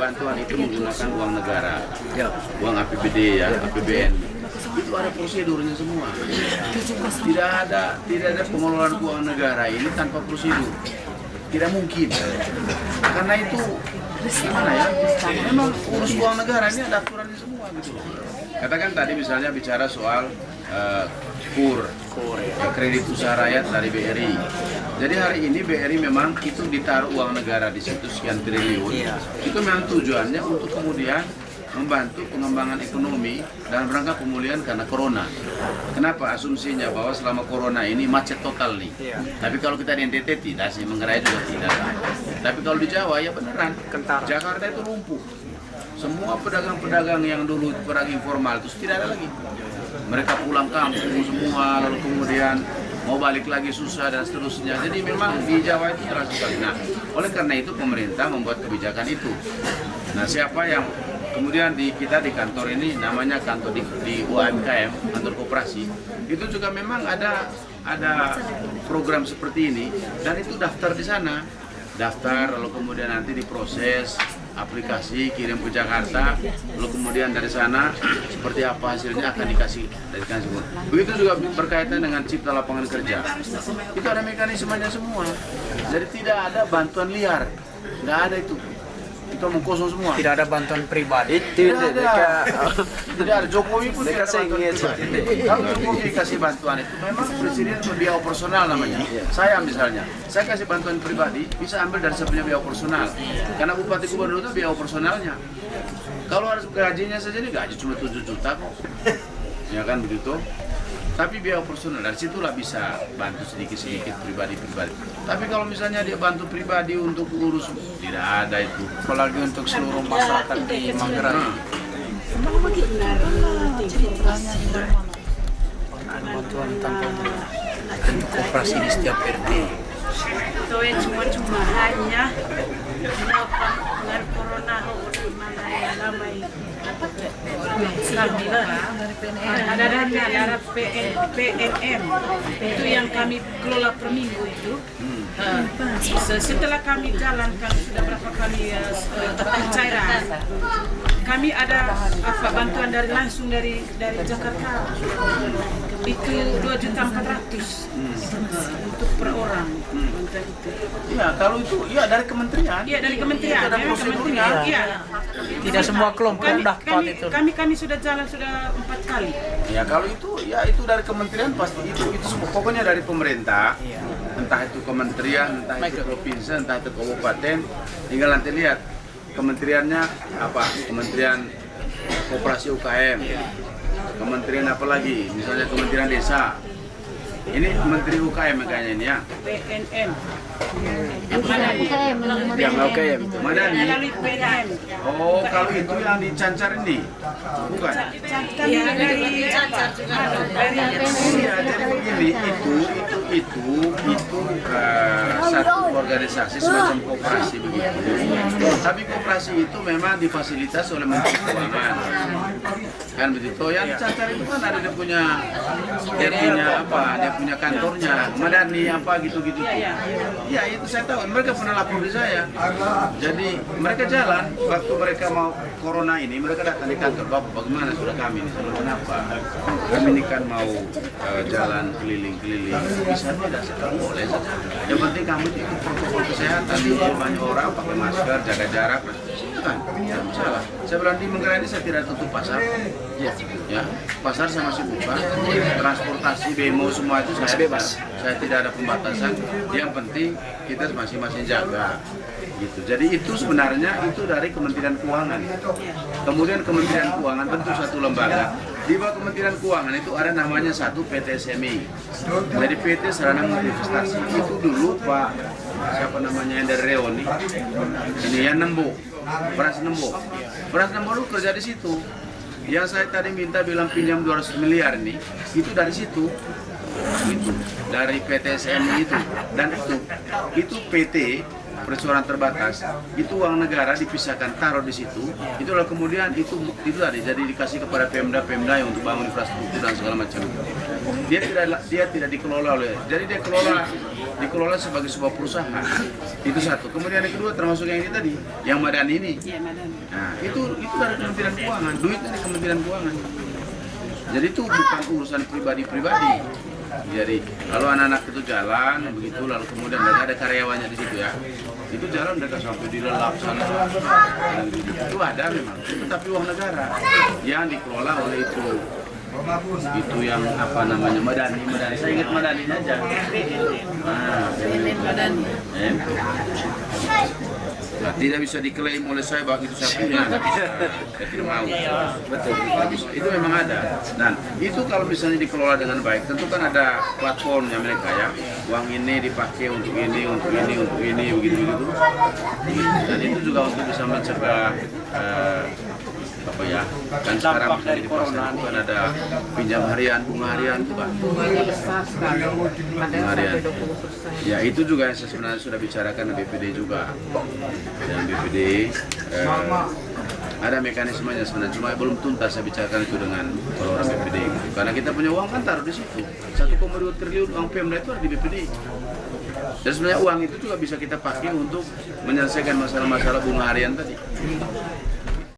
bantuan itu menggunakan uang negara, uang APBD ya, APBN. Itu ada prosedurnya semua. Tidak ada pengelolaan keuangan negara ini tanpa prosedur. Tidak mungkin. Karena itu gimana ya? Memang urus uang negara ini ada aturannya semua gitu. Katakan tadi misalnya bicara soal KUR, kredit usaha rakyat dari BRI. Jadi hari ini BRI memang itu ditaruh uang negara di situ sekian triliun. Itu memang tujuannya untuk kemudian membantu pengembangan ekonomi dan rangka pemulihan karena corona. Kenapa? Asumsinya bahwa selama corona ini macet total nih. Tapi kalau kita di NTT tidak sih, Manggarai juga tidak. Tapi kalau di Jawa ya beneran. Jakarta itu lumpuh. Semua pedagang-pedagang yang dulu pedagang informal itu tidak ada lagi. Mereka pulang kampung semua, lalu kemudian mau balik lagi susah dan seterusnya. Jadi memang di Jawa itu terasa sekali. Nah, oleh karena itu pemerintah membuat kebijakan itu. Nah, siapa yang kemudian kita di kantor ini namanya kantor di UMKM, kantor koperasi, itu juga memang ada program seperti ini dan itu daftar di sana. Daftar lalu kemudian nanti diproses aplikasi kirim ke Jakarta, lalu kemudian dari sana seperti apa hasilnya akan dikasih dari kantor. Begitu juga berkaitan dengan cipta lapangan kerja. Itu ada mekanismenya semua. Jadi tidak ada bantuan liar, nggak ada itu. Itu mengkosong semua. Tidak ada bantuan pribadi. Tidak ada. Jokowi pun tidak ada bantuan pribadi. Kalau Jokowi kasih bantuan itu memang presiden biaya operasional namanya. Saya misalnya, saya kasih bantuan pribadi bisa ambil dari saya punya biaya operasional. Karena bupati gubernur itu biaya operasionalnya. Kalau harus gajinya saja ini gaji cuma 7 juta kok. Ya kan begitu. Tapi biaya operasional dari situlah bisa bantu sedikit-sedikit pribadi. Tapi kalau misalnya dia bantu pribadi untuk urus tidak ada itu. Apalagi untuk seluruh masyarakat di Manggarai. Bantuan tanpa bentuk koperasi di setiap RT. Itu cuma hanya dengan corona ramai. Ada dana dari PNM itu yang kami kelola per minggu itu. Setelah kami jalankan sudah berapa kali pencairan, kami ada bantuan langsung dari Jakarta itu 2.400.000 untuk per orang. Iya, kalau itu dari kementerian. Iya, dari kementerian. Ada prosedurnya. Iya. Tidak semua kelompok dapat itu. Kami sudah jalan sudah 4 kali. Ya kalau itu itu dari kementerian pasti itu semua pokoknya dari pemerintah. Entah itu kementerian, entah itu provinsi, entah itu kabupaten, tinggal nanti lihat kementeriannya apa, Kementerian Koperasi UKM, kementerian apa lagi, misalnya Kementerian Desa. Ini Menteri UKM kayaknya ini ya. PNM. Yang UKM. Mana nih? PNM. Oh, kalau itu yang dicancar ini, bukan? Kami dari Cancar juga. Iya, jadi begini, itu satu organisasi semacam koperasi begitu. Tapi koperasi itu memang difasilitasi oleh Menteri Keuangan. Kan begitu ya, Cancar itu kan ada dia punya dia punya kantornya, Madani apa gitu-gitu. Iya, itu saya tahu. Mereka pernah lapor di saya. Jadi mereka jalan waktu mereka mau corona ini, mereka datang di kantor, Bapak bagaimana sudah kami ini, sudah kenapa? Kami ini kan mau jalan keliling-keliling. Bisa tidak? Saya boleh saja. Yang penting kamu ikut protokol kesehatan, di banyak orang pakai masker, jaga jarak. Kan, tidak masalah. Saya bilang di Manggarai ini saya tidak tutup pasar. Ya, pasar saya masih buka. Transportasi, bemo semua itu saya bebas. Saya tidak ada pembatasan. Yang penting kita masing-masing jaga. Gitu. Jadi itu sebenarnya itu dari Kementerian Keuangan. Kemudian Kementerian Keuangan bentuk satu lembaga. Di bawah Kementerian Keuangan itu ada namanya satu PT SMI. Jadi PT Sarana Multi Investasi itu dulu Pak siapa namanya yang dari Reoni. Ini yang Nembo. Beras Nembo lu kerja di situ. Yang saya tadi minta bilang pinjam 200 miliar nih, itu dari situ. Itu dari PT SMI itu. Dan itu PT perseroan terbatas, itu uang negara dipisahkan taruh di situ, itulah kemudian itu tadi jadi dikasih kepada Pemda yang untuk bangun infrastruktur dan segala macam. Dia tidak dikelola oleh, jadi dia kelola dikelola sebagai sebuah perusahaan. Itu satu. Kemudian yang kedua termasuk yang ini tadi, yang Madani ini. Iya, Madani. Nah, itu dari Kementerian Keuangan, duit dari Kementerian Keuangan. Jadi itu bukan urusan pribadi-pribadi. Jadi kalau anak-anak itu jalan begitu, lalu kemudian mereka ada karyawannya di situ ya, itu jalan mereka sampai dilelap sana, dan itu ada memang. Itu tapi uang negara yang dikelola oleh itu yang apa namanya Madani. Saya ingat Madani aja. Nah, tidak bisa diklaim oleh saya bahwa itu saya punya, saya tidak mau. Betul, itu memang ada. Dan itu kalau misalnya dikelola dengan baik, tentu kan ada platformnya mereka ya. Uang ini dipakai untuk ini, untuk ini, untuk ini, begitu-begitu. Dan itu juga untuk bisa mencegah apa ya, kan sekarang misalnya di pasar itu kan ada pinjam harian, bunga harian itu kan. Bunganya besar sekali. Bunga harian. Ya itu juga yang saya sebenarnya sudah bicarakan di BPD juga. Dan BPD ada mekanismenya sebenarnya, cuma belum tuntas saya bicarakan itu dengan orang BPD. Karena kita punya uang kan taruh di situ. 1,2 triliun uang Pemda itu ada di BPD. Dan sebenarnya uang itu juga bisa kita pakai untuk menyelesaikan masalah-masalah bunga harian tadi.